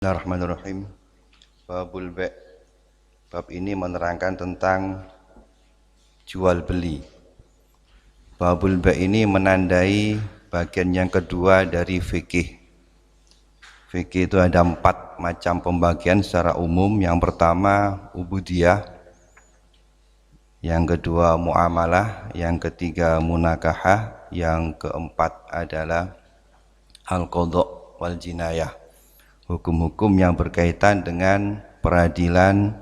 Bismillahirrahmanirrahim. Babul Ba'. Bab ini menerangkan tentang jual beli. Babul Ba' ini menandai bagian yang kedua dari fikih. Fikih itu ada 4 macam pembagian secara umum. Yang pertama ubudiyah, yang kedua muamalah, yang ketiga munakahah, yang keempat adalah al-qadha wal jinayah. Hukum-hukum yang berkaitan dengan peradilan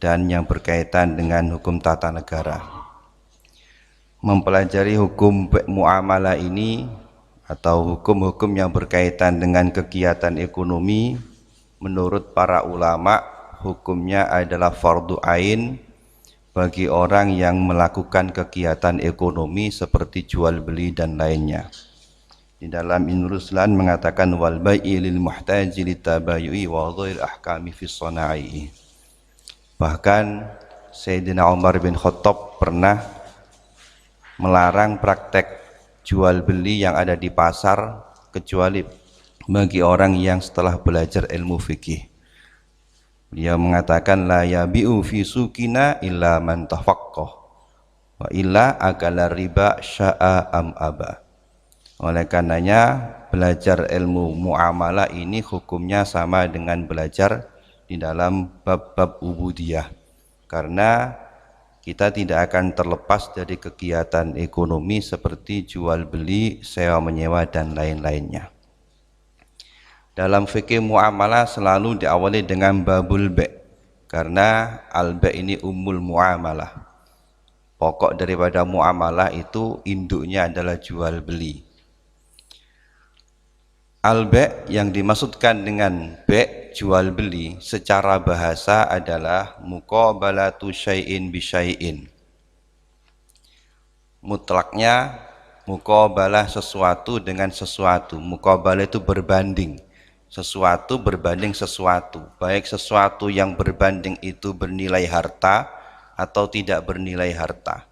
dan yang berkaitan dengan hukum tata negara. Mempelajari hukum muamalah ini atau hukum-hukum yang berkaitan dengan kegiatan ekonomi, menurut para ulama hukumnya adalah fardu ain bagi orang yang melakukan kegiatan ekonomi seperti jual beli dan lainnya. Di dalam Ibnu Ruslan mengatakan wal bai'i lil muhtaji litabayu'i wa dhair ahkami fi sana'i. Bahkan Sayyidina Umar bin Khattab pernah melarang praktek jual beli yang ada di pasar kecuali bagi orang yang setelah belajar ilmu fikih. Dia mengatakan la yabi'u fi sukina illa man tafaqqah wa illa akala riba sya'a am aba. Oleh karenanya belajar ilmu muamalah ini hukumnya sama dengan belajar di dalam bab-bab ubudiyah, karena kita tidak akan terlepas dari kegiatan ekonomi seperti jual beli, sewa menyewa dan lain-lainnya. Dalam fikih muamalah selalu diawali dengan babul ba', karena al-ba' ini ummul muamalah. Pokok daripada muamalah itu induknya adalah jual beli. Al-ba' yang dimaksudkan dengan ba' jual beli secara bahasa adalah muqabalatu syai'in bi syai'in. Mutlaknya muqabalah sesuatu dengan sesuatu. Muqabalah itu berbanding. Sesuatu berbanding sesuatu. Baik sesuatu yang berbanding itu bernilai harta atau tidak bernilai harta.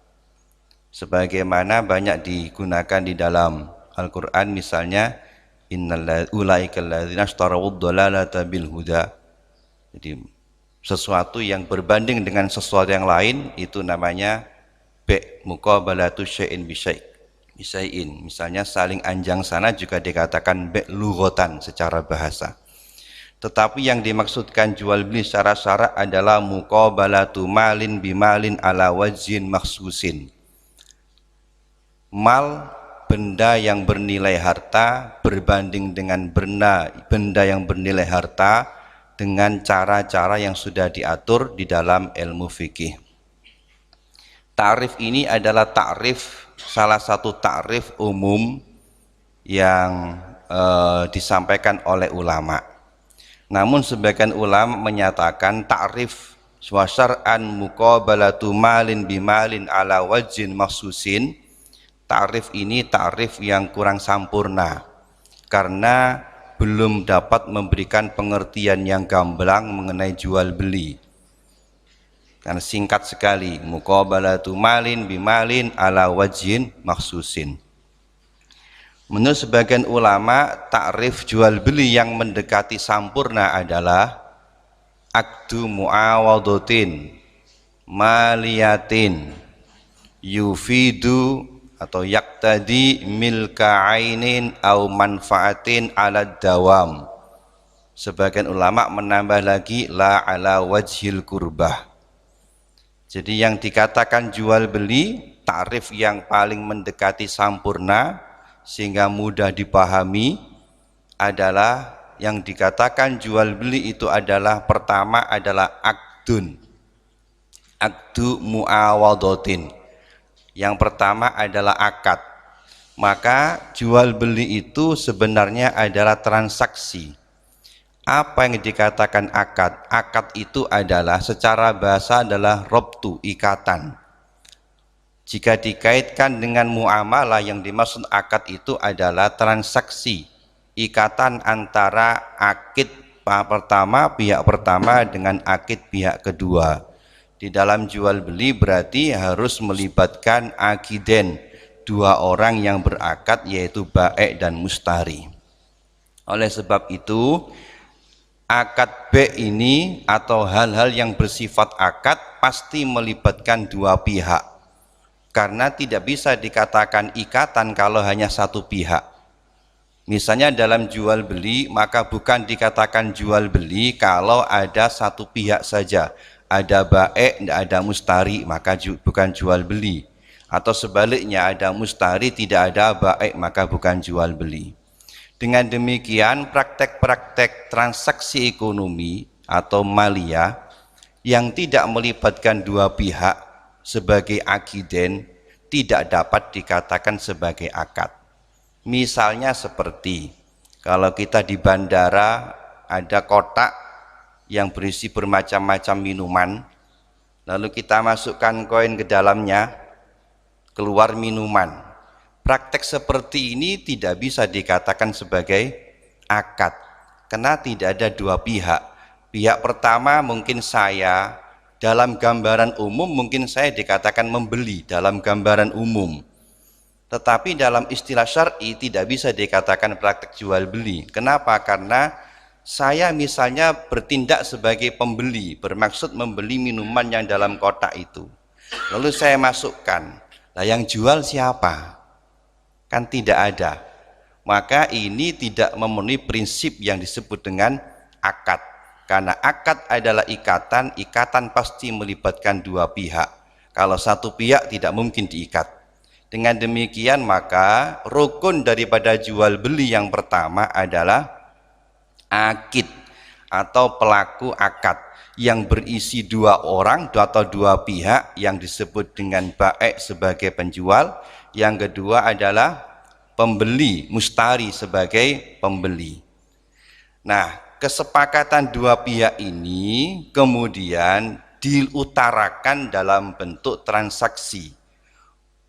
Sebagaimana banyak digunakan di dalam Al-Qur'an, misalnya innal ulaika alladzina ishtarawud dhalalata bil huda. Jadi sesuatu yang berbanding dengan sesuatu yang lain itu namanya ba' muqabalatu syai'in bi syai'in. Misalnya saling anjang sana juga dikatakan ba' lughatan secara bahasa. Tetapi yang dimaksudkan jual beli secara syarak adalah muqabalatu malin bimalin ala wajhin makhsusin. Mal, benda yang bernilai harta berbanding dengan benda yang bernilai harta dengan cara-cara yang sudah diatur di dalam ilmu fikih. Ta'rif ini adalah salah satu ta'rif umum yang disampaikan oleh ulama. Namun sebagian ulama menyatakan ta'rif wa syar'an muqabalatu malin bimalin ala wajhin makhsusin. Ta'rif ini ta'rif yang kurang sampurna karena belum dapat memberikan pengertian yang gamblang mengenai jual beli. Karena singkat sekali, muqabalatu malin bimalin ala wajhin makhsusin. Menurut sebagian ulama, ta'rif jual beli yang mendekati sampurna adalah aqdu muawadatin maliyatin yufidu atau yaktadi milka ainin au manfaatin ala dawam. Sebagian ulama menambah lagi la ala wajhil kurbah. Jadi yang dikatakan jual beli, ta'rif yang paling mendekati sampurna sehingga mudah dipahami adalah yang dikatakan jual beli itu adalah pertama adalah aqdu muawadatin. Yang pertama adalah akad. Maka jual beli itu sebenarnya adalah transaksi. Apa yang dikatakan akad? Akad itu adalah secara bahasa adalah robtu, ikatan. Jika dikaitkan dengan muamalah, yang dimaksud akad itu adalah transaksi, ikatan antara akid pihak pertama dengan akid pihak kedua. Di dalam jual beli berarti harus melibatkan akiden, 2 orang yang berakad, yaitu baik dan mustari. Oleh sebab itu Akad B ini atau hal-hal yang bersifat akad pasti melibatkan dua pihak, karena tidak bisa dikatakan ikatan kalau hanya satu pihak. Misalnya dalam jual beli, maka bukan dikatakan jual beli kalau ada satu pihak saja, ada bae, tidak ada mustari, maka bukan jual beli. Atau sebaliknya, ada mustari, tidak ada bae, maka bukan jual beli. Dengan demikian, praktek-praktek transaksi ekonomi atau maliyah yang tidak melibatkan dua pihak sebagai akiden tidak dapat dikatakan sebagai akad. Misalnya seperti kalau kita di bandara ada kotak yang berisi bermacam-macam minuman, lalu kita masukkan koin ke dalamnya, keluar minuman. Praktek seperti ini tidak bisa dikatakan sebagai akad, karena tidak ada dua pihak. Pihak pertama mungkin saya, dalam gambaran umum mungkin saya dikatakan membeli dalam gambaran umum. Tetapi dalam istilah syar'i tidak bisa dikatakan praktek jual beli. Kenapa? Karena saya misalnya bertindak sebagai pembeli, bermaksud membeli minuman yang dalam kotak itu. Lalu saya masukkan. Nah, yang jual siapa? Kan tidak ada. Maka ini tidak memenuhi prinsip yang disebut dengan akad. Karena akad adalah ikatan, ikatan pasti melibatkan dua pihak. Kalau satu pihak tidak mungkin diikat. Dengan demikian maka rukun daripada jual beli yang pertama adalah akid atau pelaku akad yang berisi dua orang atau dua pihak yang disebut dengan bae sebagai penjual, yang kedua adalah pembeli, mustari sebagai pembeli. Nah, kesepakatan dua pihak ini kemudian diutarakan dalam bentuk transaksi.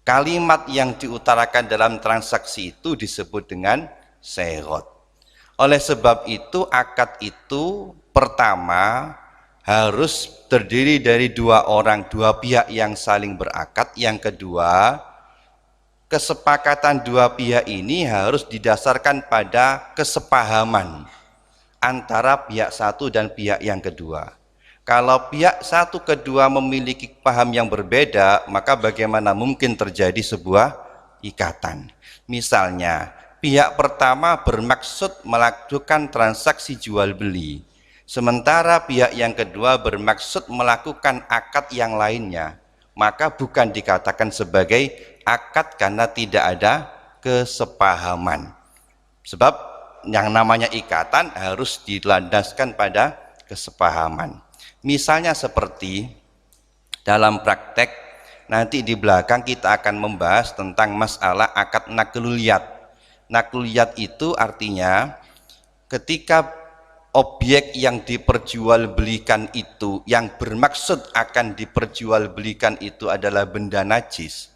Kalimat yang diutarakan dalam transaksi itu disebut dengan syarat. Oleh sebab itu akad itu pertama harus terdiri dari dua orang, dua pihak yang saling berakad. Yang kedua, kesepakatan dua pihak ini harus didasarkan pada kesepahaman antara pihak satu dan pihak yang kedua. Kalau pihak satu kedua memiliki paham yang berbeda, maka bagaimana mungkin terjadi sebuah ikatan? Misalnya, pihak pertama bermaksud melakukan transaksi jual beli, sementara pihak yang kedua bermaksud melakukan akad yang lainnya, maka bukan dikatakan sebagai akad karena tidak ada kesepahaman. Sebab yang namanya ikatan harus dilandaskan pada kesepahaman. Misalnya seperti dalam praktek, nanti di belakang kita akan membahas tentang masalah akad nakluliyat. Nakluliyat itu artinya ketika objek yang diperjualbelikan itu, yang bermaksud akan diperjualbelikan itu adalah benda najis,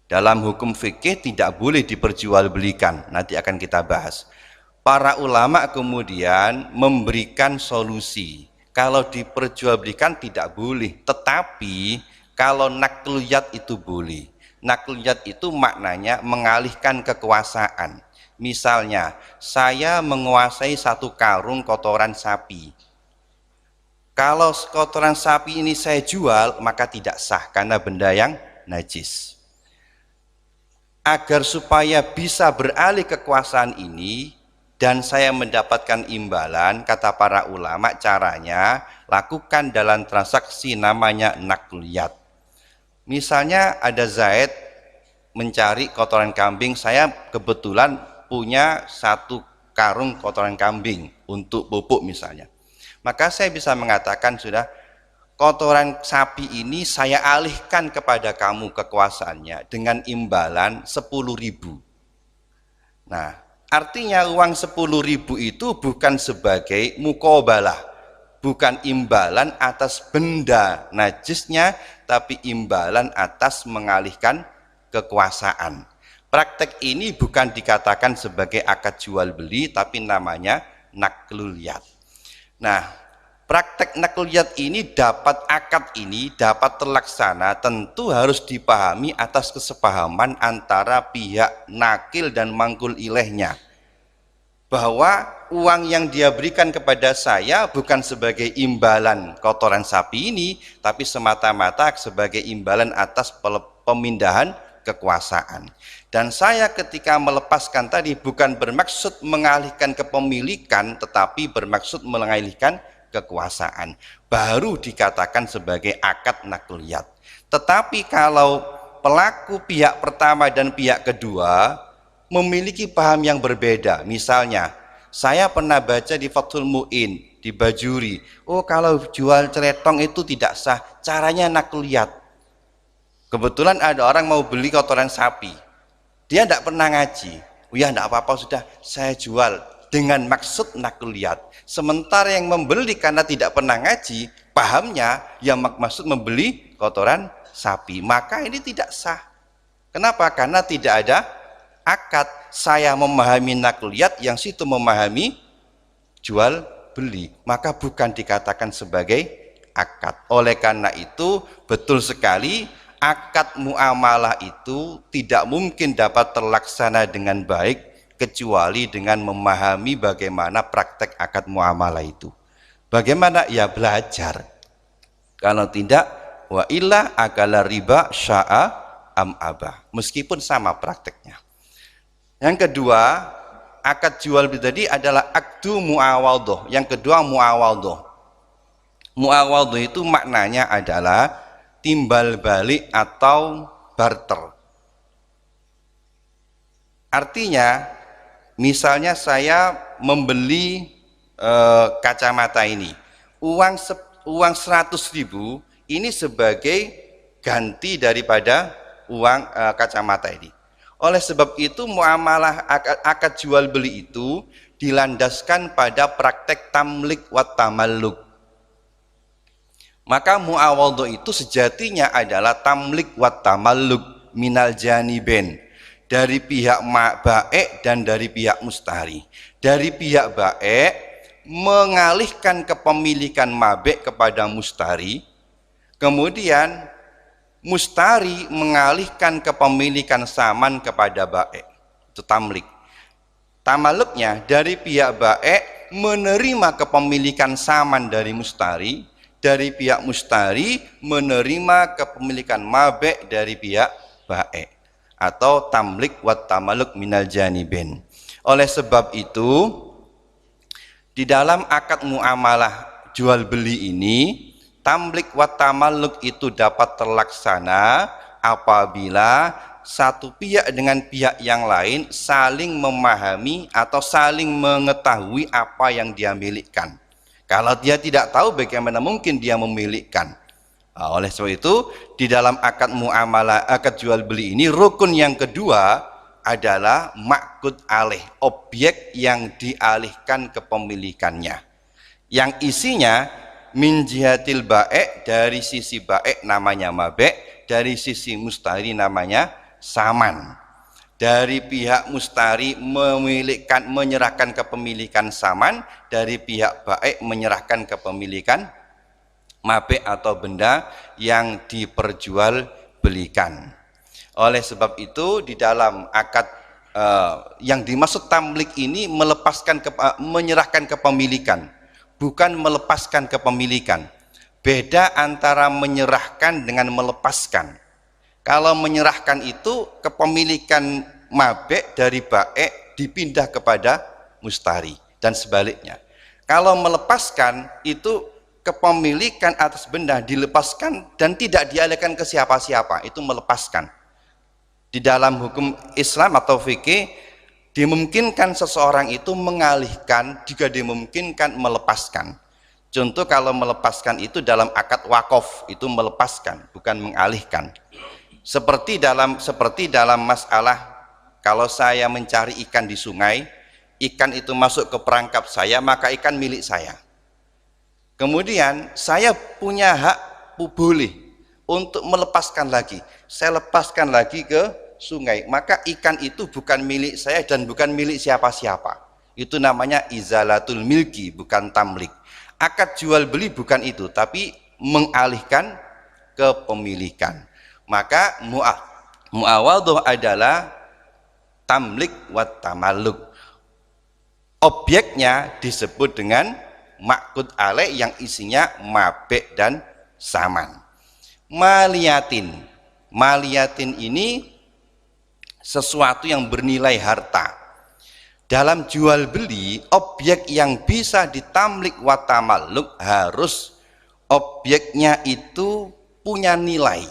dalam hukum fikih tidak boleh diperjualbelikan. Nanti akan kita bahas. Para ulama kemudian memberikan solusi. Kalau diperjualbelikan tidak boleh, tetapi kalau nakliyat itu boleh. Nakliyat itu maknanya mengalihkan kekuasaan. Misalnya, saya menguasai satu karung kotoran sapi. Kalau kotoran sapi ini saya jual, maka tidak sah karena benda yang najis. Agar supaya bisa beralih kekuasaan ini dan saya mendapatkan imbalan, kata para ulama, caranya lakukan dalam transaksi namanya nakliyat. Misalnya ada Zaid mencari kotoran kambing, saya kebetulan punya satu karung kotoran kambing untuk pupuk misalnya. Maka saya bisa mengatakan, sudah, kotoran sapi ini saya alihkan kepada kamu kekuasaannya dengan imbalan 10.000. Nah, artinya uang 10.000 itu bukan sebagai muqabalah, bukan imbalan atas benda najisnya, tapi imbalan atas mengalihkan kekuasaan. Praktek ini bukan dikatakan sebagai akad jual beli, tapi namanya nakluliyat. Nah, praktek nakliyat ini akad ini dapat terlaksana tentu harus dipahami atas kesepahaman antara pihak nakil dan mangkul ilehnya. bahwa uang yang dia berikan kepada saya bukan sebagai imbalan kotoran sapi ini, tapi semata-mata sebagai imbalan atas pemindahan kekuasaan. Dan saya ketika melepaskan tadi bukan bermaksud mengalihkan kepemilikan, tetapi bermaksud mengalihkan kekuasaan, baru dikatakan sebagai akad nakliyat. Tetapi kalau pelaku pihak pertama dan pihak kedua memiliki paham yang berbeda, misalnya saya pernah baca di Fathul Mu'in, di Bajuri, oh kalau jual celetong itu tidak sah, caranya nakliyat. Kebetulan ada orang mau beli kotoran sapi, dia tidak pernah ngaji, oh ya tidak apa-apa sudah saya jual dengan maksud nakliyat. Sementara yang membeli karena tidak pernah ngaji, pahamnya yang maksud membeli kotoran sapi, maka ini tidak sah. Kenapa? Karena tidak ada akad. Saya memahami nakliyat, yang situ memahami jual beli, maka bukan dikatakan sebagai akad. Oleh karena itu betul sekali akad muamalah itu tidak mungkin dapat terlaksana dengan baik kecuali dengan memahami bagaimana praktek akad muamalah itu. Bagaimana? Ya belajar. Kalau tidak, wa illa akala riba sya'a am abah. Meskipun sama prakteknya. Yang kedua, akad jual beli tadi adalah akdu muawadhah. Yang kedua muawadhah. Muawadhah itu maknanya adalah timbal balik atau barter. Artinya, misalnya saya membeli kacamata ini, uang 100.000 ini sebagai ganti daripada uang kacamata ini. Oleh sebab itu muamalah akad jual beli itu dilandaskan pada praktek tamlik wa tamalluk. Maka muawadhah itu sejatinya adalah tamlik wa tamalluk minal janiben, dari pihak baik dan dari pihak mustari. Dari pihak baik mengalihkan kepemilikan mabek kepada mustari, kemudian mustari mengalihkan kepemilikan saman kepada baik. Itu tamlik. Tamaluknya dari pihak baik menerima kepemilikan saman dari mustari, dari pihak mustari menerima kepemilikan mabek dari pihak baik, atau tamlik wa tamaluk minal janiben. Oleh sebab itu di dalam akad muamalah jual beli ini, tamlik wa tamalluk itu dapat terlaksana apabila satu pihak dengan pihak yang lain saling memahami atau saling mengetahui apa yang dia milikkan. Kalau dia tidak tahu, bagaimana mungkin dia memilikkan? Oleh sebab itu di dalam akad muamalah, akad jual beli ini, rukun yang kedua adalah ma'qud alaih, objek yang dialihkan kepemilikannya, yang isinya min jihatil baik, dari sisi baik namanya mabek, dari sisi mustari namanya saman. Dari pihak mustari menyerahkan kepemilikan saman, dari pihak baik menyerahkan kepemilikan mabek atau benda yang diperjualbelikan. Oleh sebab itu di dalam akad yang dimaksud tamlik ini menyerahkan kepemilikan, bukan melepaskan kepemilikan. Beda antara menyerahkan dengan melepaskan. Kalau menyerahkan itu kepemilikan mabek dari baik dipindah kepada mustari dan sebaliknya. Kalau melepaskan itu kepemilikan atas benda dilepaskan dan tidak dialihkan ke siapa-siapa, itu melepaskan. Di dalam hukum Islam atau fikih dimungkinkan seseorang itu mengalihkan, juga dimungkinkan melepaskan. Contoh kalau melepaskan itu dalam akad wakaf, itu melepaskan, bukan mengalihkan. Seperti dalam masalah kalau saya mencari ikan di sungai, ikan itu masuk ke perangkap saya, maka ikan milik saya. Kemudian saya punya hak boleh untuk melepaskan lagi. Saya lepaskan lagi ke sungai, maka ikan itu bukan milik saya dan bukan milik siapa-siapa. Itu namanya izalatul milki, bukan tamlik. Akad jual beli bukan itu, tapi mengalihkan kepemilikan. Maka muawadhah adalah tamlik wa tamalluk. Objeknya disebut dengan ma'qud alaih yang isinya mabe' dan saman. Maliyatin. Maliyatin ini sesuatu yang bernilai harta. Dalam jual beli, objek yang bisa ditamlik wa tamalluk harus objeknya itu punya nilai.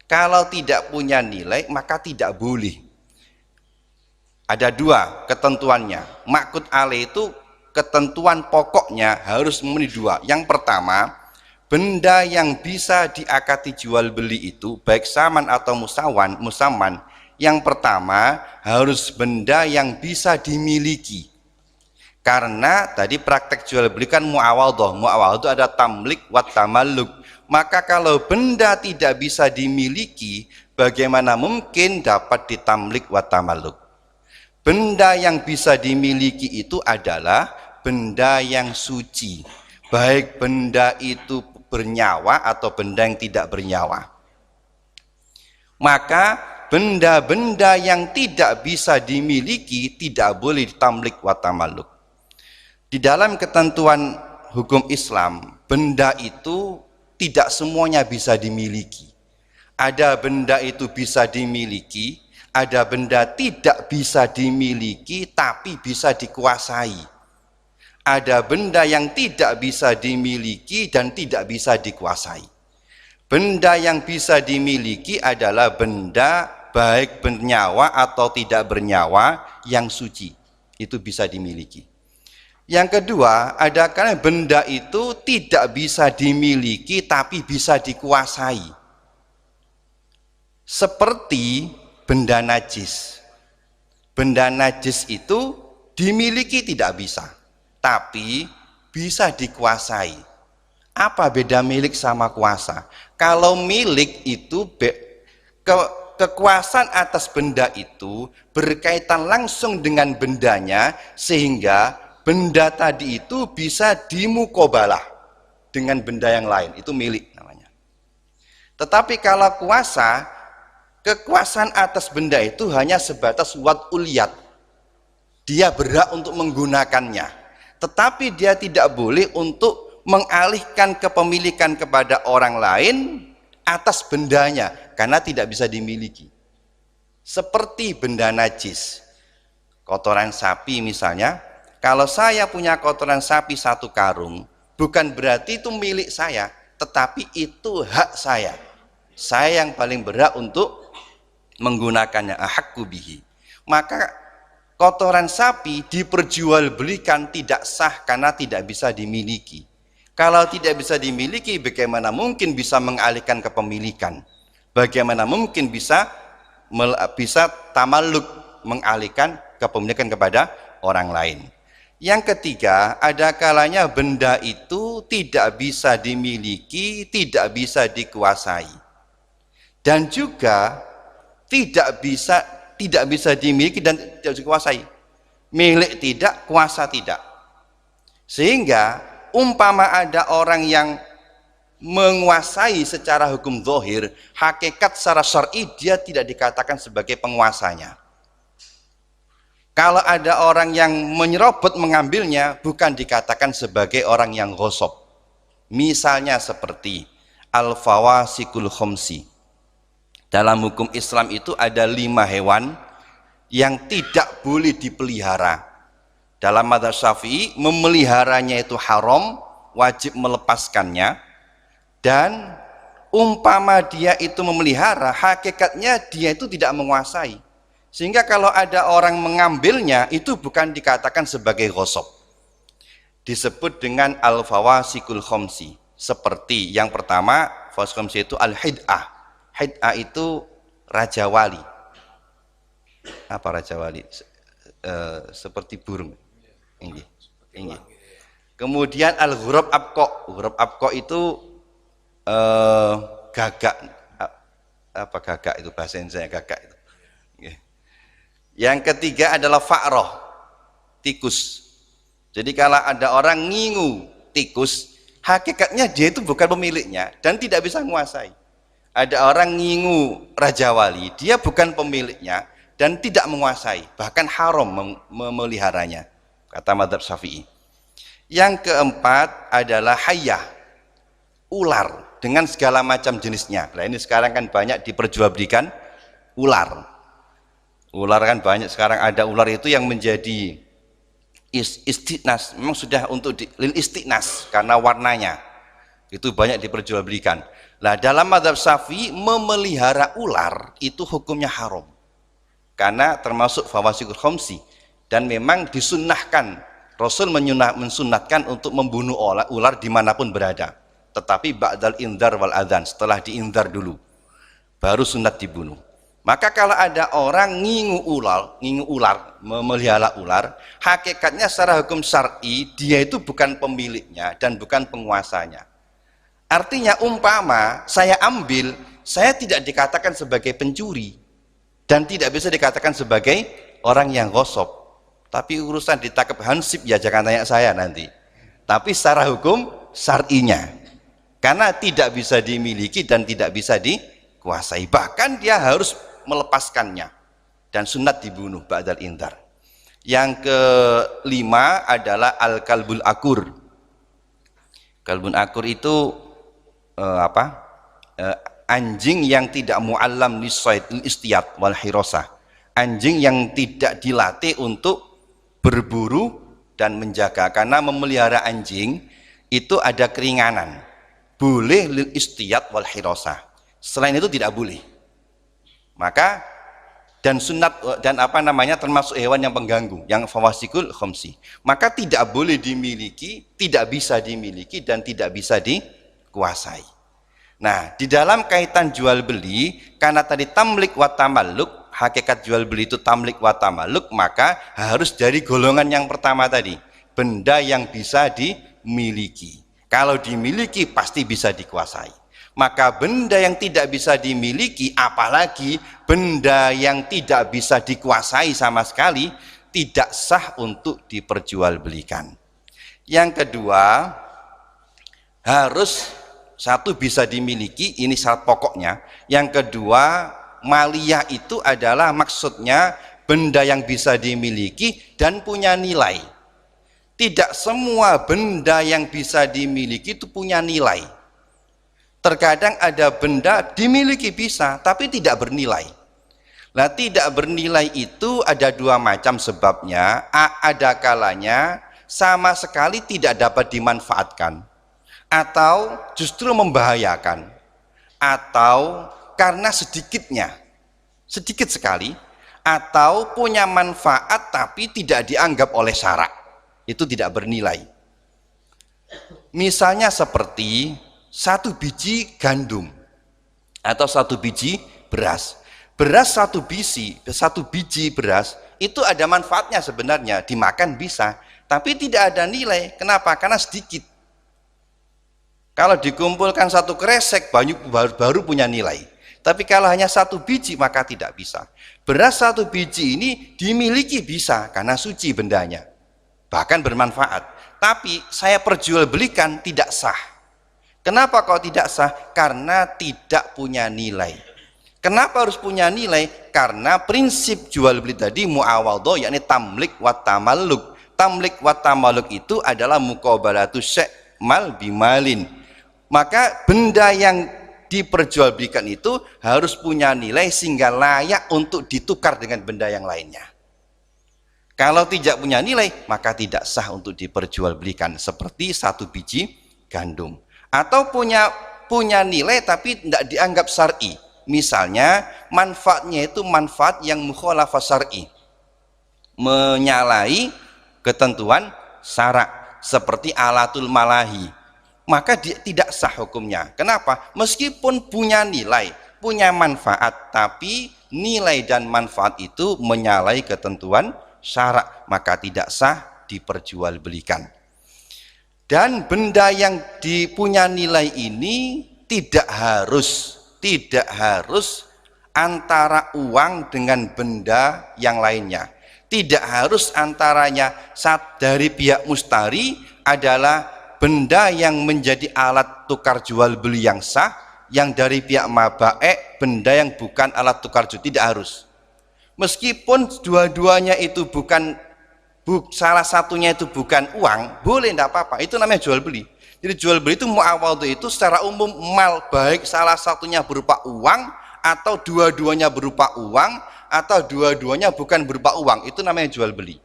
Kalau tidak punya nilai maka tidak boleh. Ada dua ketentuannya. Ma'qud alaih itu ketentuan pokoknya harus memenuhi dua. Yang pertama, benda yang bisa diakati jual beli itu baik saman atau musaman, yang pertama harus benda yang bisa dimiliki. Karena tadi praktek jual beli kan muawadhah. Muawadhah itu ada tamlik wa tamalluk. Maka kalau benda tidak bisa dimiliki, bagaimana mungkin dapat ditamlik wa tamalluk? Benda yang bisa dimiliki itu adalah benda yang suci, baik benda itu bernyawa atau benda yang tidak bernyawa. Maka benda-benda yang tidak bisa dimiliki tidak boleh ditamlik wa tamalluk. Di dalam ketentuan hukum Islam, benda itu tidak semuanya bisa dimiliki. Ada benda itu bisa dimiliki, ada benda tidak bisa dimiliki tapi bisa dikuasai. Ada benda yang tidak bisa dimiliki dan tidak bisa dikuasai. Benda yang bisa dimiliki adalah benda baik bernyawa atau tidak bernyawa yang suci. Itu bisa dimiliki. Yang kedua, ada karena benda itu tidak bisa dimiliki tapi bisa dikuasai. Seperti benda najis. Benda najis itu dimiliki tidak bisa, tapi bisa dikuasai. Apa beda milik sama kuasa? Kalau milik itu kekuasaan atas benda itu berkaitan langsung dengan bendanya, sehingga benda tadi itu bisa dimukobalah dengan benda yang lain, itu milik namanya. Tetapi kalau kuasa, kekuasaan atas benda itu hanya sebatas wad'ul yad. Dia berhak untuk menggunakannya, tetapi dia tidak boleh untuk mengalihkan kepemilikan kepada orang lain atas bendanya, karena tidak bisa dimiliki. Seperti benda najis, kotoran sapi misalnya. Kalau saya punya kotoran sapi 1 karung, bukan berarti itu milik saya, tetapi itu hak saya. Saya yang paling berhak untuk menggunakannya, ahaqqu bihi. Maka kotoran sapi diperjualbelikan tidak sah karena tidak bisa dimiliki. Kalau tidak bisa dimiliki, bagaimana mungkin bisa mengalihkan kepemilikan? Bagaimana mungkin bisa tamalluk, mengalihkan kepemilikan kepada orang lain? Yang ketiga, ada kalanya benda itu tidak bisa dimiliki, tidak bisa dikuasai, dan juga tidak bisa dimiliki dan tidak dikuasai. Milik tidak, kuasa tidak. Sehingga umpama ada orang yang menguasai secara hukum zahir, hakikat secara syar'i dia tidak dikatakan sebagai penguasanya. Kalau ada orang yang menyerobot mengambilnya, bukan dikatakan sebagai orang yang ghosab. Misalnya seperti al-fawasikul khomsi. Dalam hukum Islam itu ada 5 hewan yang tidak boleh dipelihara. Dalam mazhab Syafi'i, memeliharanya itu haram, wajib melepaskannya. Dan umpama dia itu memelihara, hakikatnya dia itu tidak menguasai. Sehingga kalau ada orang mengambilnya, itu bukan dikatakan sebagai ghosab. Disebut dengan al-fawasikul khomsi. Seperti yang pertama, fawasikul khomsi itu al-hid'ah. Hid'ah itu raja wali. Apa raja wali? Seperti burung. Ini. Kemudian al-ghurab abqa. Ghurab abqa itu gagak. Apa gagak itu bahasa Indonesia, gagak itu. Yang ketiga adalah fa'roh, tikus. Jadi kalau ada orang ngingu tikus, hakikatnya dia itu bukan pemiliknya dan tidak bisa menguasai. Ada orang ngingu raja wali, dia bukan pemiliknya dan tidak menguasai, bahkan haram memeliharanya. kata mazhab Syafi'i. Yang keempat adalah hayyah, ular dengan segala macam jenisnya. Nah ini sekarang kan banyak diperjualbelikan ular. Ular kan banyak sekarang, ada ular itu yang menjadi istiqnas, memang sudah untuk lil istiqnas karena warnanya. Itu banyak diperjualbelikan. Nah, dalam mazhab Syafi'i memelihara ular itu hukumnya haram. Karena termasuk fawasikul khamsi, dan memang disunnahkan, Rasul mensunnahkan untuk membunuh ular dimanapun berada, tetapi ba'dal indar wal adzan, setelah diindar dulu baru sunat dibunuh. Maka kalau ada orang ngingu ular, memelihara ular, hakikatnya secara hukum syar'i dia itu bukan pemiliknya dan bukan penguasanya. Artinya umpama saya ambil, saya tidak dikatakan sebagai pencuri dan tidak bisa dikatakan sebagai orang yang gosop. Tapi urusan ditangkap hansip ya jangan tanya saya nanti. Tapi secara hukum syar'inya, karena tidak bisa dimiliki dan tidak bisa dikuasai, bahkan dia harus melepaskannya dan sunat dibunuh ba'dal indar. Yang kelima adalah al-kalbul akur. Kalbun akur itu anjing yang tidak mu'allam lisaid istiyat wal hirosah, anjing yang tidak dilatih untuk berburu dan menjaga. Karena memelihara anjing itu ada keringanan, boleh lil istiyat wal hirosah, selain itu tidak boleh. Maka dan sunat dan termasuk hewan yang pengganggu, yang fawasikul khamsi, maka tidak boleh dimiliki, tidak bisa dimiliki dan tidak bisa dikuasai. Nah, di dalam kaitan jual beli, karena tadi tamlik wa tamalluk, hakikat jual beli itu tamlik wa tamalluk, maka harus dari golongan yang pertama tadi, benda yang bisa dimiliki. Kalau dimiliki pasti bisa dikuasai. Maka benda yang tidak bisa dimiliki, apalagi benda yang tidak bisa dikuasai sama sekali, tidak sah untuk diperjualbelikan. Yang kedua, harus satu bisa dimiliki, ini syarat pokoknya. Yang kedua, maliyah itu adalah maksudnya benda yang bisa dimiliki dan punya nilai. Tidak semua benda yang bisa dimiliki itu punya nilai. Terkadang ada benda dimiliki bisa tapi tidak bernilai. Nah, tidak bernilai itu ada dua macam sebabnya. Ada kalanya sama sekali tidak dapat dimanfaatkan, atau justru membahayakan, atau karena sedikit sekali, atau punya manfaat tapi tidak dianggap oleh syara, itu tidak bernilai. Misalnya seperti satu biji gandum atau satu biji beras. Satu biji beras itu ada manfaatnya sebenarnya, dimakan bisa, tapi tidak ada nilai. Kenapa? Karena sedikit. Kalau dikumpulkan satu kresek baru punya nilai. Tapi kalau hanya satu biji maka tidak bisa. Beras satu biji ini dimiliki bisa karena suci bendanya, bahkan bermanfaat. Tapi saya perjualbelikan tidak sah. Kenapa kok tidak sah? Karena tidak punya nilai. Kenapa harus punya nilai? Karena prinsip jual beli tadi muawadhah, yakni tamlik wa tamalluk. Tamlik wa tamalluk itu adalah muqabalatu syai' mal bimalin. Maka benda yang diperjualbelikan itu harus punya nilai sehingga layak untuk ditukar dengan benda yang lainnya. Kalau tidak punya nilai maka tidak sah untuk diperjualbelikan, seperti satu biji gandum. Atau punya nilai tapi tidak dianggap syar'i. Misalnya manfaatnya itu manfaat yang mukhalafah syar'i, menyalahi ketentuan syarak, seperti alatul malahi, maka tidak sah hukumnya. Kenapa? Meskipun punya nilai, punya manfaat, tapi nilai dan manfaat itu menyalahi ketentuan syarak, maka tidak sah diperjualbelikan. Dan benda yang dipunya nilai ini tidak harus antara uang dengan benda yang lainnya. Tidak harus antaranya. Dari pihak mustari adalah benda yang menjadi alat tukar jual beli yang sah, yang dari pihak mabae benda yang bukan alat tukar jual, tidak harus. Meskipun dua-duanya itu bukan salah satunya itu bukan uang, boleh, tidak apa-apa, itu namanya jual beli. Jadi jual beli itu muawadhah itu secara umum mal, baik salah satunya berupa uang atau dua-duanya berupa uang atau dua-duanya bukan berupa uang, itu namanya jual beli.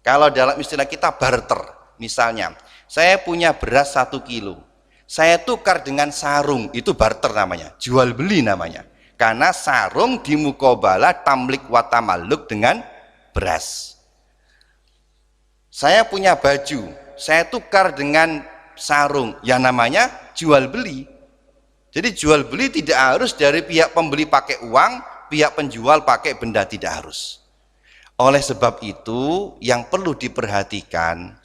Kalau dalam istilah kita barter, misalnya saya punya beras 1 kilo, saya tukar dengan sarung, itu barter namanya, jual beli namanya, karena sarung dimukobalah tamlik watamalluk dengan beras. Saya punya baju, saya tukar dengan sarung, yang namanya jual beli. Jadi jual beli tidak harus dari pihak pembeli pakai uang, pihak penjual pakai benda, tidak harus. Oleh sebab itu yang perlu diperhatikan,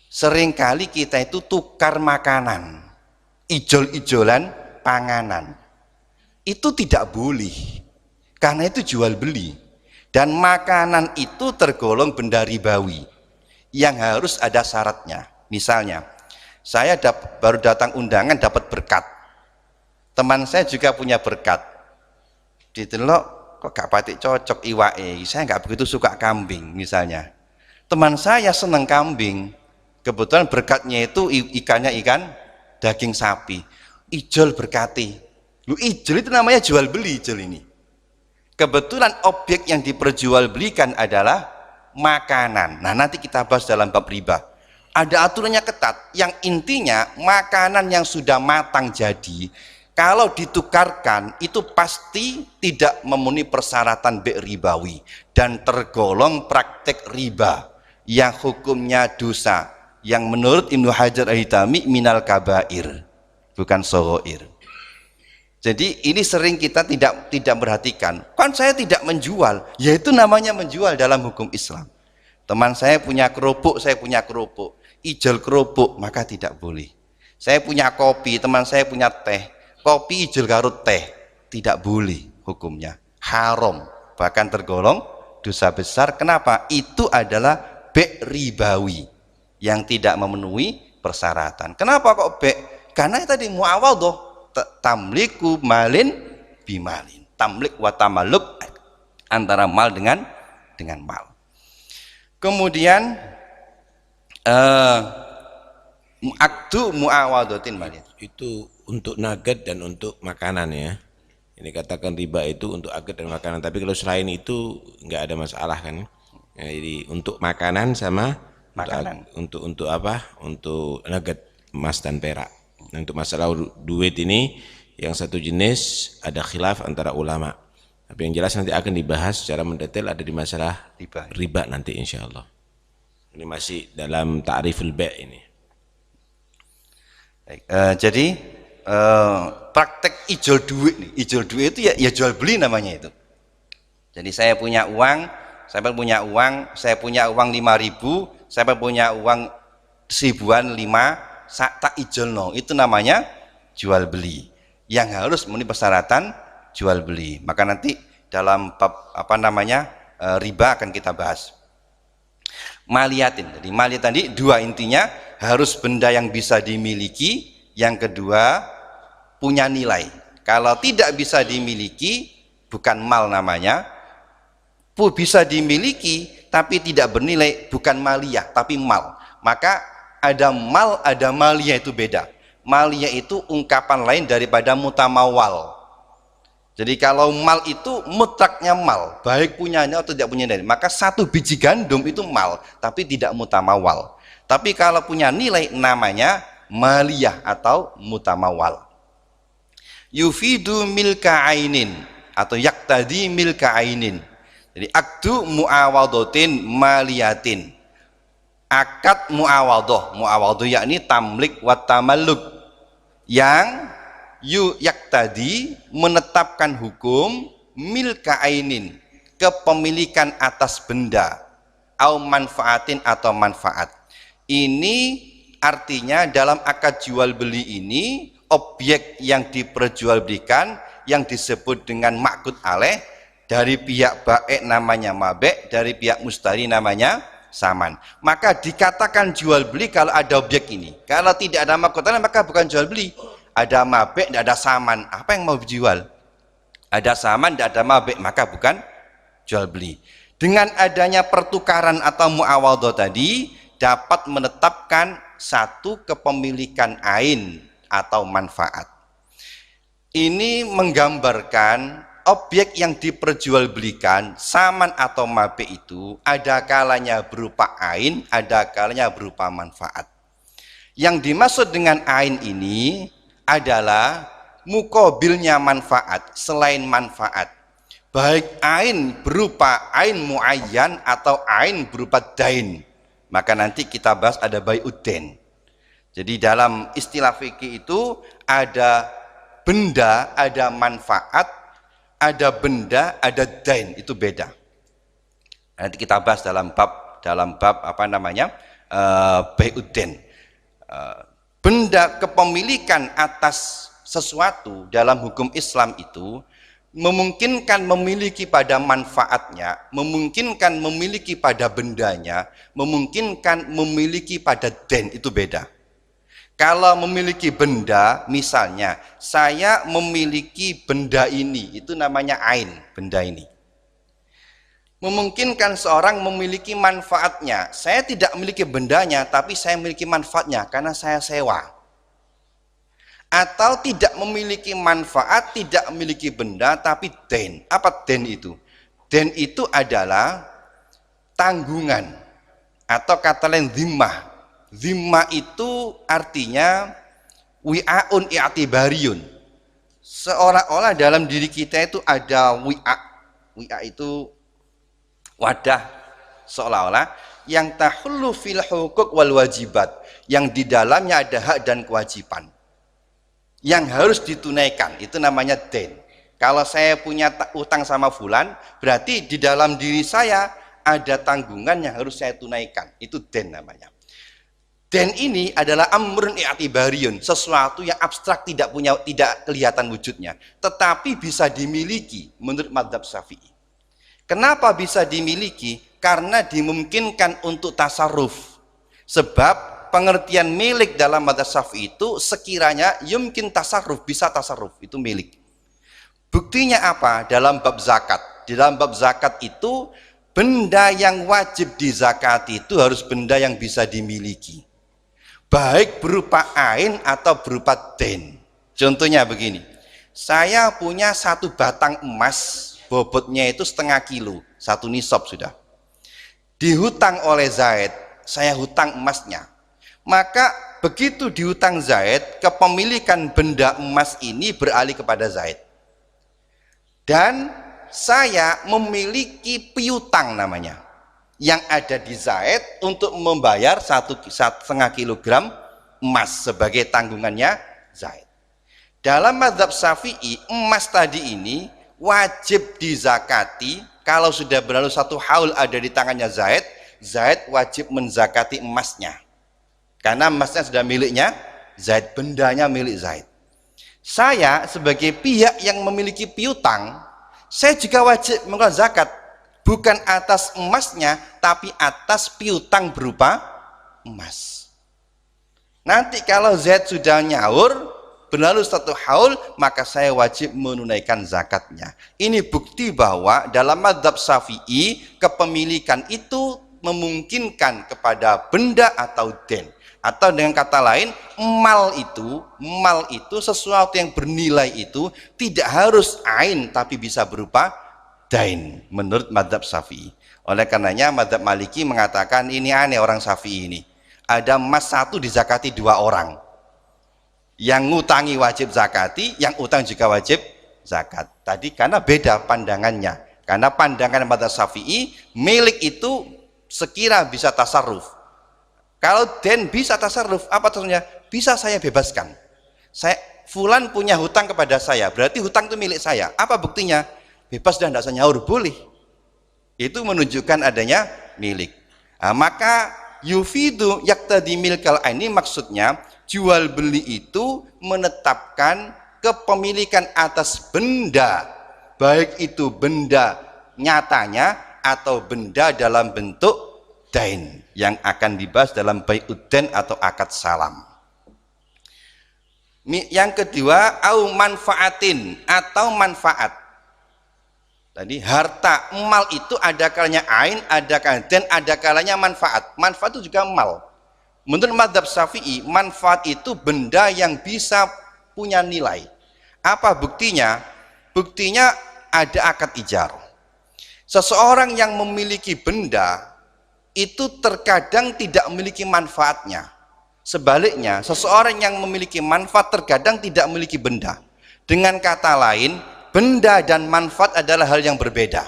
seringkali kita itu tukar makanan, ijol-ijolan panganan, itu tidak boleh, karena itu jual beli, dan makanan itu tergolong benda ribawi yang harus ada syaratnya. Misalnya saya baru datang undangan dapat berkat, teman saya juga punya berkat, ditelok kok gak patik cocok iwae, saya nggak begitu suka kambing misalnya, teman saya seneng kambing, kebetulan berkatnya itu ikannya ikan daging sapi, ijol berkati, lu ijol itu namanya jual beli. Ijol ini kebetulan objek yang diperjualbelikan adalah makanan. Nah nanti kita bahas dalam bab riba, ada aturannya ketat, yang intinya makanan yang sudah matang jadi kalau ditukarkan itu pasti tidak memenuhi persyaratan ribawi dan tergolong praktek riba yang hukumnya dosa, yang menurut Ibnu Hajar Al-Haytami minal kabair, bukan shaghair. Jadi ini sering kita tidak perhatikan, kan saya tidak menjual, yaitu namanya menjual dalam hukum Islam. Teman saya punya kerupuk, saya punya kerupuk, ijol kerupuk, maka tidak boleh. Saya punya kopi, teman saya punya teh, kopi ijol karo teh, tidak boleh, hukumnya haram, bahkan tergolong dosa besar. Kenapa? Itu adalah ribawi yang tidak memenuhi persyaratan. Kenapa kok karena tadi muawadhah, tamliku malin bimalin, tamlik wa tamalluk, antara mal dengan mal. Kemudian akdu muawadhatin malin itu untuk nugget dan untuk makanan ya. Ini katakan riba itu untuk nugget dan makanan, tapi kalau selain itu nggak ada masalah kan. Ya, jadi untuk makanan sama makanan, untuk apa? Untuk nugget emas dan perak. Nah, untuk masalah duit ini yang satu jenis ada khilaf antara ulama. Tapi yang jelas nanti akan dibahas secara mendetail ada di masalah riba nanti insya Allah. Ini masih dalam ta'riful ba' ini. Jadi praktek ijol duit nih, ijol duit itu ya jual beli namanya itu. Jadi saya punya uang, saya punya uang 5.000, saya punya uang 1.000-an 5, tak ijol no, itu namanya jual beli yang harus memenuhi persyaratan jual beli. Maka nanti dalam bab riba akan kita bahas. Maliyatin, jadi maliyat tadi dua intinya, harus benda yang bisa dimiliki, yang kedua punya nilai. Kalau tidak bisa dimiliki, bukan mal namanya, bisa dimiliki tapi tidak bernilai, bukan maliyah tapi mal. Maka ada mal, ada maliyah, itu beda. Maliyah itu ungkapan lain daripada mutamawal. Jadi kalau mal itu mutlaknya mal, baik punyanya atau tidak punya nilai. Maka 1 biji gandum itu mal, tapi tidak mutamawal. Tapi kalau punya nilai namanya maliyah atau mutamawal. Yufidu milka ainin atau yaktadi milka ainin. Jadi akdu muawadhatin maliyatin. Akad muawadhah yakni tamlik wa tamalluk, yang yaktadi menetapkan hukum milka ainin, kepemilikan atas benda, au manfaatin atau manfaat. Ini artinya dalam akad jual beli ini objek yang diperjualbelikan yang disebut dengan ma'qud alaih, dari pihak baik namanya mabe', dari pihak mustari namanya saman. Maka dikatakan jual beli kalau ada objek ini. Kalau tidak ada ma'qud alaih maka bukan jual beli. Ada mabe', tidak ada saman, apa yang mau dijual? Ada saman, tidak ada mabe', maka bukan jual beli. Dengan adanya pertukaran atau muawadhah tadi dapat menetapkan satu kepemilikan ain atau manfaat. Ini menggambarkan objek yang diperjualbelikan saman atau mabe itu ada kalanya berupa ain, ada kalanya berupa manfaat. Yang dimaksud dengan ain ini adalah muqabilnya manfaat selain manfaat. Baik ain berupa ain muayyan atau ain berupa dain. Maka nanti kita bahas ada bai'uddin. Jadi dalam istilah fikih itu ada benda, ada manfaat, ada benda, ada dain, itu beda. Nanti kita bahas dalam bab apa namanya? Bai'uddin. Benda kepemilikan atas sesuatu dalam hukum Islam itu memungkinkan memiliki pada manfaatnya, memungkinkan memiliki pada bendanya, memungkinkan memiliki pada den, itu beda. Kalau memiliki benda, misalnya saya memiliki benda ini, itu namanya ain, benda ini. Memungkinkan seorang memiliki manfaatnya. Saya tidak memiliki bendanya, tapi saya memiliki manfaatnya karena saya sewa. Atau tidak memiliki manfaat, tidak memiliki benda, tapi den. Apa den itu? Den itu adalah tanggungan, atau kata lain zimmah. Zimmah itu artinya wi'aun i'tibariyun. Seolah-olah dalam diri kita itu ada wi'a. Wi'a itu wadah, seolah-olah yang tahullu fil hukuk wal wajibat, yang di dalamnya ada hak dan kewajiban yang harus ditunaikan, itu namanya den. Kalau saya punya utang sama fulan, berarti di dalam diri saya ada tanggungan yang harus saya tunaikan, itu den namanya. Den ini adalah amrun i'tibariyun, sesuatu yang abstrak, tidak kelihatan wujudnya, tetapi bisa dimiliki menurut mazhab Syafi'i. Kenapa bisa dimiliki? Karena dimungkinkan untuk tasarruf. Sebab pengertian milik dalam mazhab Syafi'i itu sekiranya yumkin tasarruf, bisa tasarruf, itu milik. Buktinya apa? Dalam bab zakat. Di dalam bab zakat itu benda yang wajib dizakati itu harus benda yang bisa dimiliki. Baik berupa ain atau berupa den. Contohnya begini. Saya punya satu batang emas, bobotnya itu 0,5 kilo, 1 nisab sudah. Dihutang oleh Zaid, saya hutang emasnya. Maka begitu dihutang Zaid, kepemilikan benda emas ini beralih kepada Zaid. Dan saya memiliki piutang namanya, yang ada di Zaid untuk membayar 1,5 kilogram emas sebagai tanggungannya Zaid. Dalam mazhab Syafi'i, emas tadi ini wajib dizakati. Kalau sudah berlalu 1 haul ada di tangannya Zaid, Zaid wajib menzakati emasnya. Karena emasnya sudah miliknya Zaid, bendanya milik Zaid. Saya sebagai pihak yang memiliki piutang, saya juga wajib mengeluarkan zakat, bukan atas emasnya, tapi atas piutang berupa emas. Nanti kalau Zaid sudah nyaur, berlalu 1 haul, maka saya wajib menunaikan zakatnya. Ini bukti bahwa dalam mazhab Syafi'i, kepemilikan itu memungkinkan kepada benda atau den. Atau dengan kata lain, mal itu sesuatu yang bernilai itu tidak harus ain, tapi bisa berupa dain menurut mazhab Syafi'i. Oleh karenanya mazhab Maliki mengatakan ini aneh orang Syafi'i ini. Ada emas 1 dizakati 2 orang. Yang ngutangi wajib zakati, yang utang juga wajib zakat. Tadi karena beda pandangannya. Karena pandangan mazhab Syafi'i, milik itu sekira bisa tasarruf. Kalau den bisa tasarruf, apa tasarrufnya? Bisa saya bebaskan. Fulan punya hutang kepada saya, berarti hutang itu milik saya. Apa buktinya? Bebas dan tidak usah nyaur, boleh. Itu menunjukkan adanya milik. Nah, maka yufidu yaktadi milkal ini maksudnya jual beli itu menetapkan kepemilikan atas benda, baik itu benda nyatanya atau benda dalam bentuk dain, yang akan dibahas dalam bai'uddin atau akad salam. Yang kedua, au manfaatin, atau manfaat. Tadi harta, mal itu ada kalanya ain, ada kalanya dan ada kalanya manfaat. Manfaat itu juga mal. Menurut mazhab Syafi'i, manfaat itu benda yang bisa punya nilai. Apa buktinya? Buktinya ada akad ijar. Seseorang yang memiliki benda itu terkadang tidak memiliki manfaatnya. Sebaliknya, seseorang yang memiliki manfaat terkadang tidak memiliki benda. Dengan kata lain, benda dan manfaat adalah hal yang berbeda.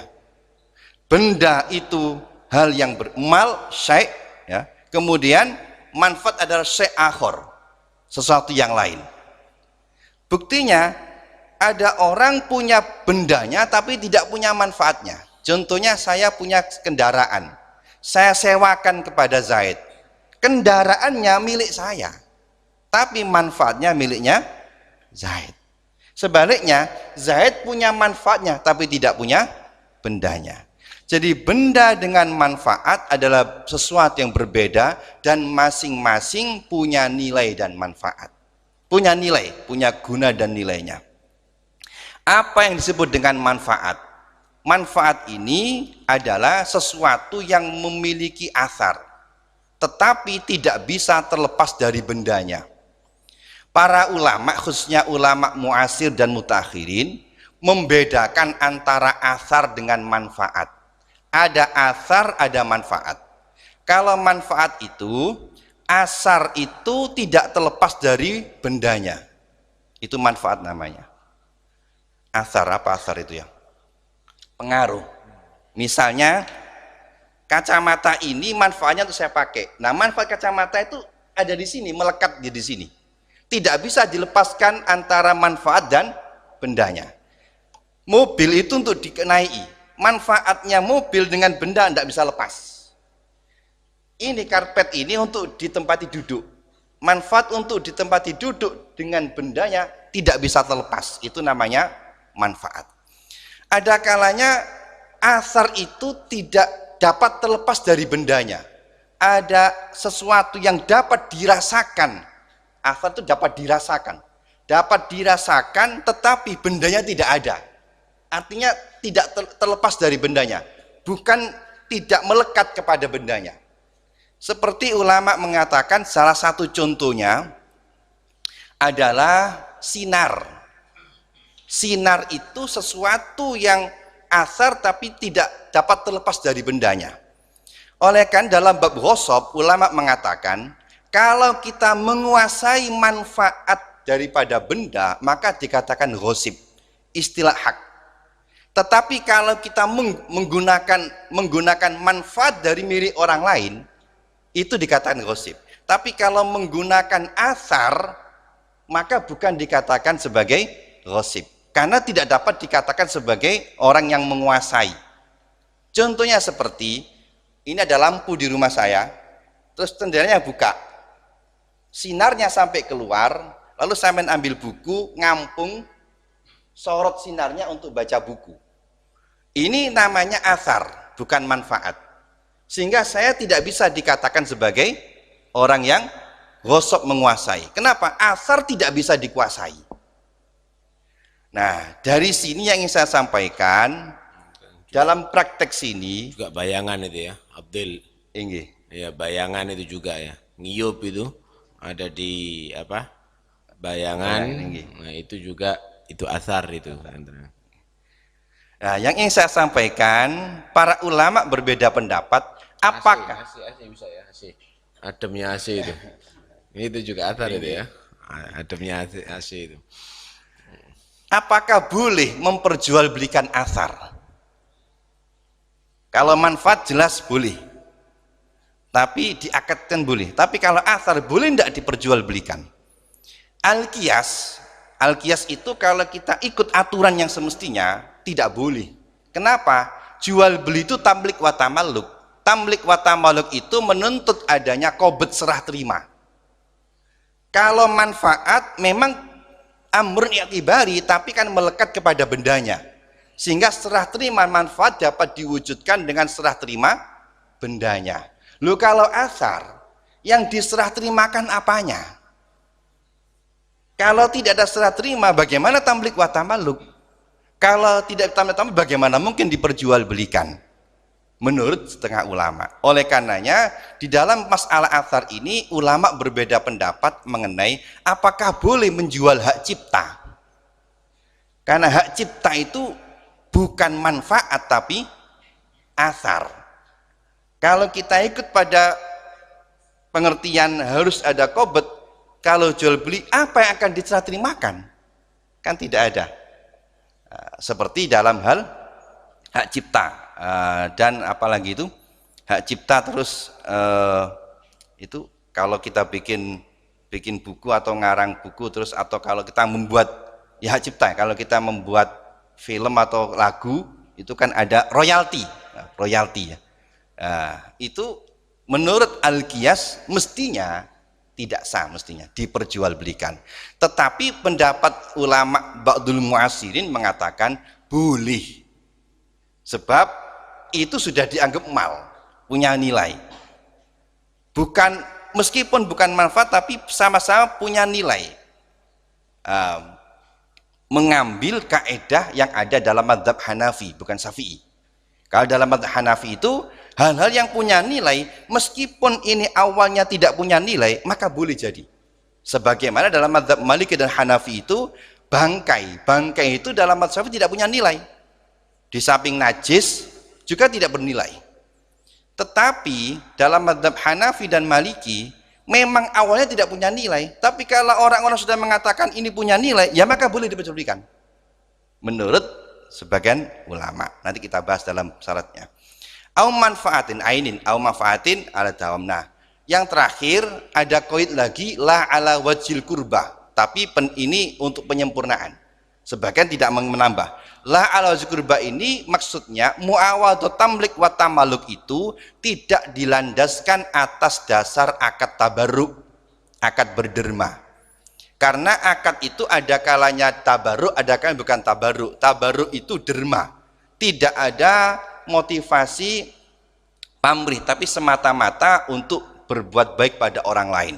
Benda itu hal yang mal, syai', ya. Kemudian manfaat adalah syai' akhor, sesuatu yang lain. Buktinya ada orang punya bendanya tapi tidak punya manfaatnya. Contohnya saya punya kendaraan, saya sewakan kepada Zaid. Kendaraannya milik saya, tapi manfaatnya miliknya Zaid. Sebaliknya, Zaid punya manfaatnya tapi tidak punya bendanya. Jadi benda dengan manfaat adalah sesuatu yang berbeda dan masing-masing punya nilai dan manfaat. Punya nilai, punya guna dan nilainya. Apa yang disebut dengan manfaat? Manfaat ini adalah sesuatu yang memiliki asar, tetapi tidak bisa terlepas dari bendanya. Para ulama, khususnya ulama muasir dan mutakhirin, membedakan antara asar dengan manfaat. Ada asar, ada manfaat. Kalau manfaat itu, asar itu tidak terlepas dari bendanya. Itu manfaat namanya. Asar, apa asar itu ya? Pengaruh. Misalnya, kacamata ini manfaatnya untuk saya pakai. Nah, manfaat kacamata itu ada di sini, melekat di sini. Tidak bisa dilepaskan antara manfaat dan bendanya. Mobil itu untuk dikenai. Manfaatnya mobil dengan benda tidak bisa lepas. Ini karpet ini untuk ditempati duduk. Manfaat untuk ditempati duduk dengan bendanya tidak bisa terlepas. Itu namanya manfaat. Ada kalanya asar itu tidak dapat terlepas dari bendanya. Ada sesuatu yang dapat dirasakan. Asar itu dapat dirasakan. Dapat dirasakan tetapi bendanya tidak ada. Artinya tidak terlepas dari bendanya. Bukan tidak melekat kepada bendanya. Seperti ulama mengatakan salah satu contohnya adalah sinar. Sinar itu sesuatu yang asar tapi tidak dapat terlepas dari bendanya. Oleh kan dalam bab ghosab ulama mengatakan kalau kita menguasai manfaat daripada benda maka dikatakan ghosib, istilah hak. Tetapi kalau kita menggunakan manfaat dari milik orang lain itu dikatakan ghosib. Tapi kalau menggunakan asar maka bukan dikatakan sebagai ghosib. Karena tidak dapat dikatakan sebagai orang yang menguasai. Contohnya seperti, ini ada lampu di rumah saya, terus jendelanya buka. Sinarnya sampai keluar, lalu saya ambil buku, ngampung, sorot sinarnya untuk baca buku. Ini namanya asar, bukan manfaat. Sehingga saya tidak bisa dikatakan sebagai orang yang ghosab menguasai. Kenapa? Asar tidak bisa dikuasai. Nah, dari sini yang ingin saya sampaikan dalam praktek sini juga bayangan itu ya, Abdul. Inggih. Ya, bayangan itu juga ya. Ngiyup itu ada di apa? Bayangan. Nah, itu juga itu asar itu. Nah, yang ingin saya sampaikan, para ulama berbeda pendapat. Apakah AC bisa ya, AC. Ademnya AC itu. Itu juga asar itu ya. Ademnya AC itu. Apakah boleh memperjualbelikan asar? Kalau manfaat jelas boleh, tapi diakadkan boleh. Tapi kalau asar boleh tidak diperjualbelikan? Al-qiyas itu kalau kita ikut aturan yang semestinya tidak boleh. Kenapa? Jual beli itu tamlik wa tamalluk. Tamlik wa tamalluk itu menuntut adanya qobd serah terima. Kalau manfaat memang amrun i'tibari tapi kan melekat kepada bendanya. Sehingga serah terima manfaat dapat diwujudkan dengan serah terima bendanya. Loh kalau asar yang diserah terimakan apanya? Kalau tidak ada serah terima bagaimana tamlik wa tamalluk? Kalau tidak tambah-tambah bagaimana mungkin diperjualbelikan? Menurut setengah ulama. Oleh karenanya di dalam masalah athar ini ulama berbeda pendapat mengenai apakah boleh menjual hak cipta. Karena hak cipta itu bukan manfaat tapi athar. Kalau kita ikut pada pengertian harus ada qobd, kalau jual beli apa yang akan diserah terimakan? Kan tidak ada. Seperti dalam hal hak cipta. Dan apalagi itu hak cipta terus itu kalau kita bikin buku atau ngarang buku terus atau kalau kita membuat ya hak cipta, kalau kita membuat film atau lagu itu kan ada royalti ya. Itu menurut Al-Qiyas mestinya tidak sah, mestinya diperjualbelikan. Tetapi pendapat ulama ba'dul mu'asirin mengatakan boleh, sebab itu sudah dianggap mal, punya nilai. Bukan, meskipun bukan manfaat tapi sama-sama punya nilai. Mengambil kaedah yang ada dalam mazhab Hanafi, bukan Syafi'i. Kalau dalam mazhab Hanafi itu hal-hal yang punya nilai, meskipun ini awalnya tidak punya nilai, maka boleh jadi. Sebagaimana dalam mazhab Maliki dan Hanafi itu bangkai itu dalam mazhab Syafi'i tidak punya nilai. Di samping najis juga tidak bernilai. Tetapi dalam mazhab Hanafi dan Maliki memang awalnya tidak punya nilai, tapi kalau orang-orang sudah mengatakan ini punya nilai, ya maka boleh diperjualbelikan menurut sebagian ulama. Nanti kita bahas dalam syaratnya. Au manfaatin ainin au manfaatin ala dawamna. Yang terakhir ada qaid lagi la ala wajil kurbah, tapi ini untuk penyempurnaan. Sebagian tidak menambah. La ala wajil kurbah ini maksudnya muawadatu tamlik wa tamaluk itu tidak dilandaskan atas dasar akad tabarruk, akad berderma. Karena akad itu ada kalanya tabarruk, ada kalanya bukan tabarruk. Tabarruk itu derma. Tidak ada motivasi pamrih, tapi semata-mata untuk berbuat baik pada orang lain.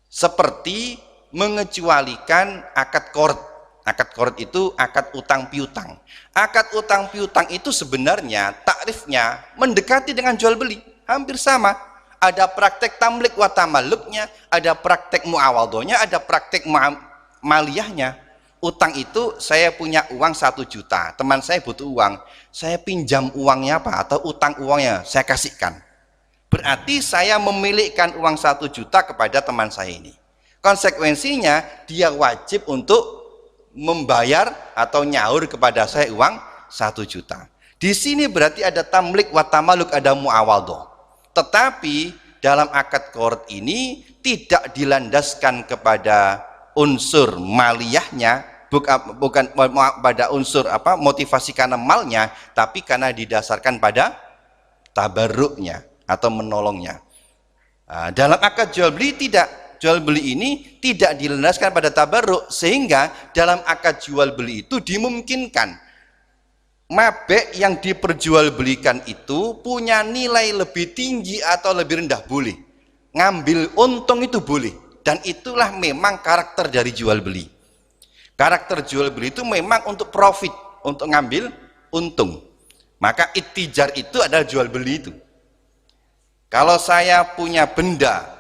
Seperti mengecualikan akad qard. Akad qard itu akad utang piutang. Akad utang piutang itu sebenarnya takrifnya mendekati dengan jual beli, hampir sama. Ada praktek tamlik wa tamalluknya, ada praktek muawadhahnya, ada praktek maliyahnya. Utang itu saya punya uang 1 juta, teman saya butuh uang, saya pinjam uangnya apa atau utang uangnya saya kasihkan. Berarti saya memilihkan uang 1 juta kepada teman saya ini. Konsekuensinya dia wajib untuk membayar atau nyaur kepada saya uang 1 juta. Di sini berarti ada tamlik wa tamalluk, ada muawadhah. Tetapi dalam akad qard ini tidak dilandaskan kepada unsur maliyahnya, bukan pada unsur motivasi karena malnya, tapi karena didasarkan pada tabarruknya atau menolongnya. Dalam akad jual beli tidak. Jual beli ini tidak dilandaskan pada tabarruk, sehingga dalam akad jual beli itu dimungkinkan mabek yang diperjualbelikan itu punya nilai lebih tinggi atau lebih rendah, boleh. Ngambil untung itu boleh, dan itulah memang karakter dari jual beli. Karakter jual beli itu memang untuk profit, untuk ngambil untung. Maka ittijar itu adalah jual beli itu. Kalau saya punya benda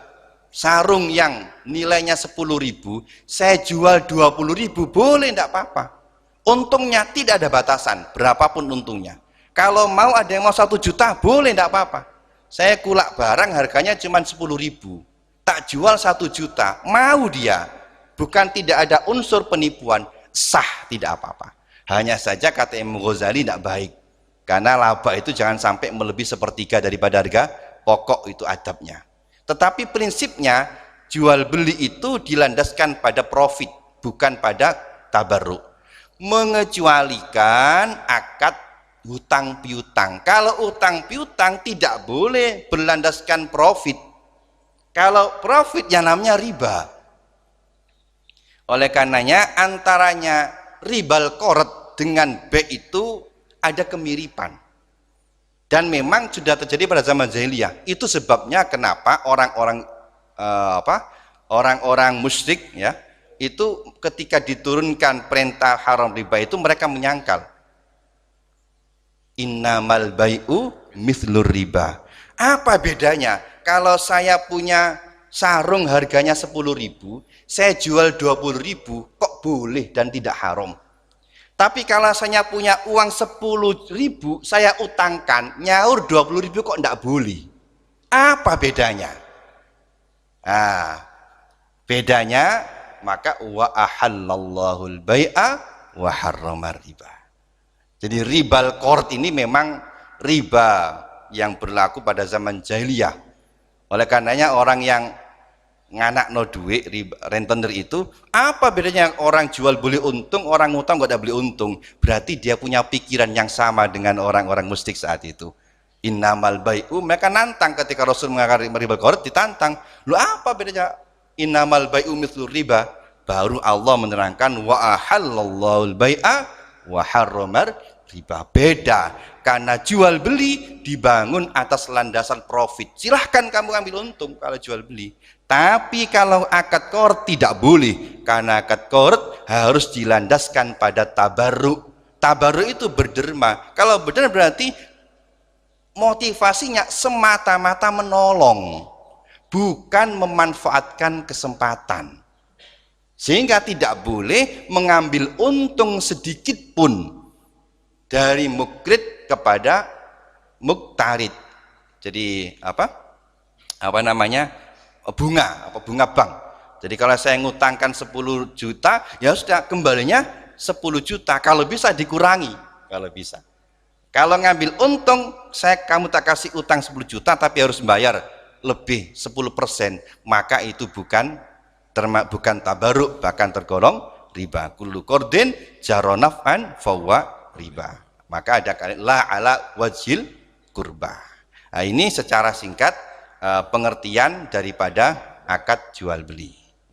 sarung yang nilainya 10.000, saya jual 20.000, boleh, tidak apa-apa. Untungnya tidak ada batasan, berapapun untungnya. Kalau mau ada yang mau 1 juta, boleh, tidak apa-apa. Saya kulak barang harganya cuma 10.000, tak jual 1 juta, mau dia. Bukan tidak ada unsur penipuan, sah, tidak apa-apa. Hanya saja kata Imam Ghazali tidak baik, karena laba itu jangan sampai melebihi 1/3 daripada harga pokok, itu adabnya. Tetapi prinsipnya jual beli itu dilandaskan pada profit, bukan pada tabarruk. Mengecualikan akad hutang piutang. Kalau hutang piutang tidak boleh berlandaskan profit. Kalau profit yang namanya riba. Oleh karenanya antaranya ribal qard dengan B itu ada kemiripan. Dan memang sudah terjadi pada zaman jahiliyah. Itu sebabnya kenapa orang-orang musyrik ya, itu ketika diturunkan perintah haram riba itu mereka menyangkal. Innamal bai'u mithlur riba. Apa bedanya? Kalau saya punya sarung harganya 10.000, saya jual 20.000, kok boleh dan tidak haram? Tapi kalau saya punya uang 10.000, saya utangkan, nyaur 20.000 kok tidak boleh? Apa bedanya? Bedanya maka wa ahallallahu al-bai'a wa harrama riba. Jadi ribal qard ini memang riba yang berlaku pada zaman jahiliyah. Oleh karenanya orang yang nganak no duit rentenir itu, apa bedanya orang jual beli untung, orang ngutang gak ada beli untung? Berarti dia punya pikiran yang sama dengan orang-orang musyrik saat itu. Innamal bai'u, mereka nantang ketika Rasul mengatakan riba qard, ditantang. Lu apa bedanya innamal bai'u mithlur riba? Baru Allah menerangkan wa ahallallahu al-bai'a wa harramar riba. Beda, karena jual beli dibangun atas landasan profit. Silahkan kamu ambil untung kalau jual beli. Tapi kalau akad qard tidak boleh, karena akad qard harus dilandaskan pada tabarruk. Tabarruk itu berderma. Kalau berderma berarti motivasinya semata-mata menolong, bukan memanfaatkan kesempatan. Sehingga tidak boleh mengambil untung sedikit pun dari mukrid kepada muktarid. Jadi apa namanya, bunga bank. Jadi kalau saya ngutangkan 10 juta, ya sudah kembalinya 10 juta, kalau bisa dikurangi, kalau bisa. Kalau ngambil untung, kamu tak kasih utang 10 juta tapi harus bayar lebih 10%, maka itu bukan tabaruk, bahkan tergolong riba. Kullu qardin jaronafan fawa riba. Maka ada kalimat la ala wajil kurba. Nah, ini secara singkat pengertian daripada akad jual beli.